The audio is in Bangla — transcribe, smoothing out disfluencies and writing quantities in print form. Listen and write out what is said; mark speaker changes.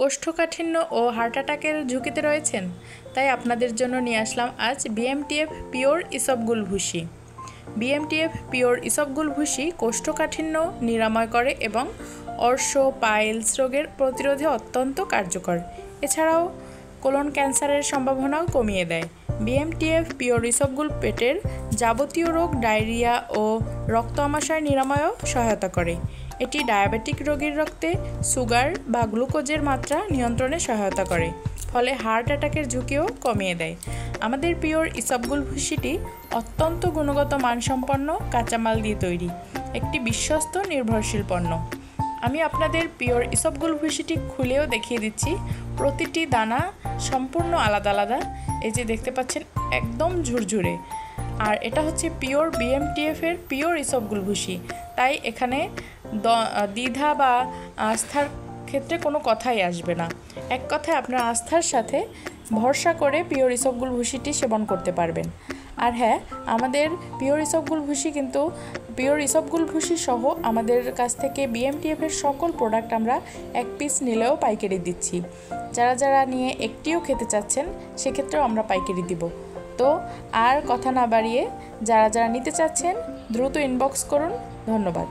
Speaker 1: কোষ্ঠকাঠিন্য ও হার্ট অ্যাটাকের ঝুঁকিতে রয়েছেন, তাই আপনাদের জন্য নিয়ে আসলাম আজ বিএমটিএফ পিওর ইসবগুল ভুসি। বিএমটিএফ পিওর ইসবগুল ভুসি কোষ্ঠকাঠিন্য নিরাময় করে এবং অর্শ পাইলস রোগের প্রতিরোধে অত্যন্ত কার্যকর। এছাড়াও কোলন ক্যান্সারের সম্ভাবনাও কমিয়ে দেয়। বিএমটিএফ পিওর ইসবগুল পেটের যাবতীয় রোগ, ডায়রিয়া ও রক্ত আমাশয় নিরাময়েও সহায়তা করে। এটি ডায়াবেটিক রোগীর রক্তে সুগার বা গ্লুকোজের মাত্রা নিয়ন্ত্রণে সহায়তা করে, ফলে হার্ট অ্যাটাকের ঝুঁকিও কমিয়ে দেয়। আমাদের পিওর ইসবগুল ভুসিটি অত্যন্ত গুণগত মানসম্পন্ন কাঁচামাল দিয়ে তৈরি, একটি বিশ্বস্ত নির্ভরশীল পণ্য। আমি আপনাদের পিওর ইসবগুল ভুসিটি খুলেও দেখিয়ে দিচ্ছি। প্রতিটি দানা সম্পূর্ণ আলাদা আলাদা। এই যে দেখতে পাচ্ছেন, একদম ঝুরঝুরে। আর এটা হচ্ছে পিওর বিএমটিএফের পিওর ইসবগুল ভুসি, তাই এখানে দ্বিধা বা আস্থার ক্ষেত্রে কোনো কথাই আসবে না। এক কথায় আপনার আস্থার সাথে ভরসা করে পিওর ইসবগুল ভুসিটি সেবন করতে পারবেন। আর হ্যাঁ, আমাদের পিওর ইসবগুল ভুসি কিন্তু পিওর ইসবগুল ভুসি সহ আমাদের কাছ থেকে বিএমটিএফের সকল প্রোডাক্ট আমরা এক পিস নিলেও পাইকারি দিচ্ছি। যারা যারা নিয়ে একটিও খেতে চাচ্ছেন, সেক্ষেত্রেও আমরা পাইকারি দিব। তো আর কথা না বাড়িয়ে যারা যারা নিতে চাচ্ছেন দ্রুত ইনবক্স করুন। ধন্যবাদ।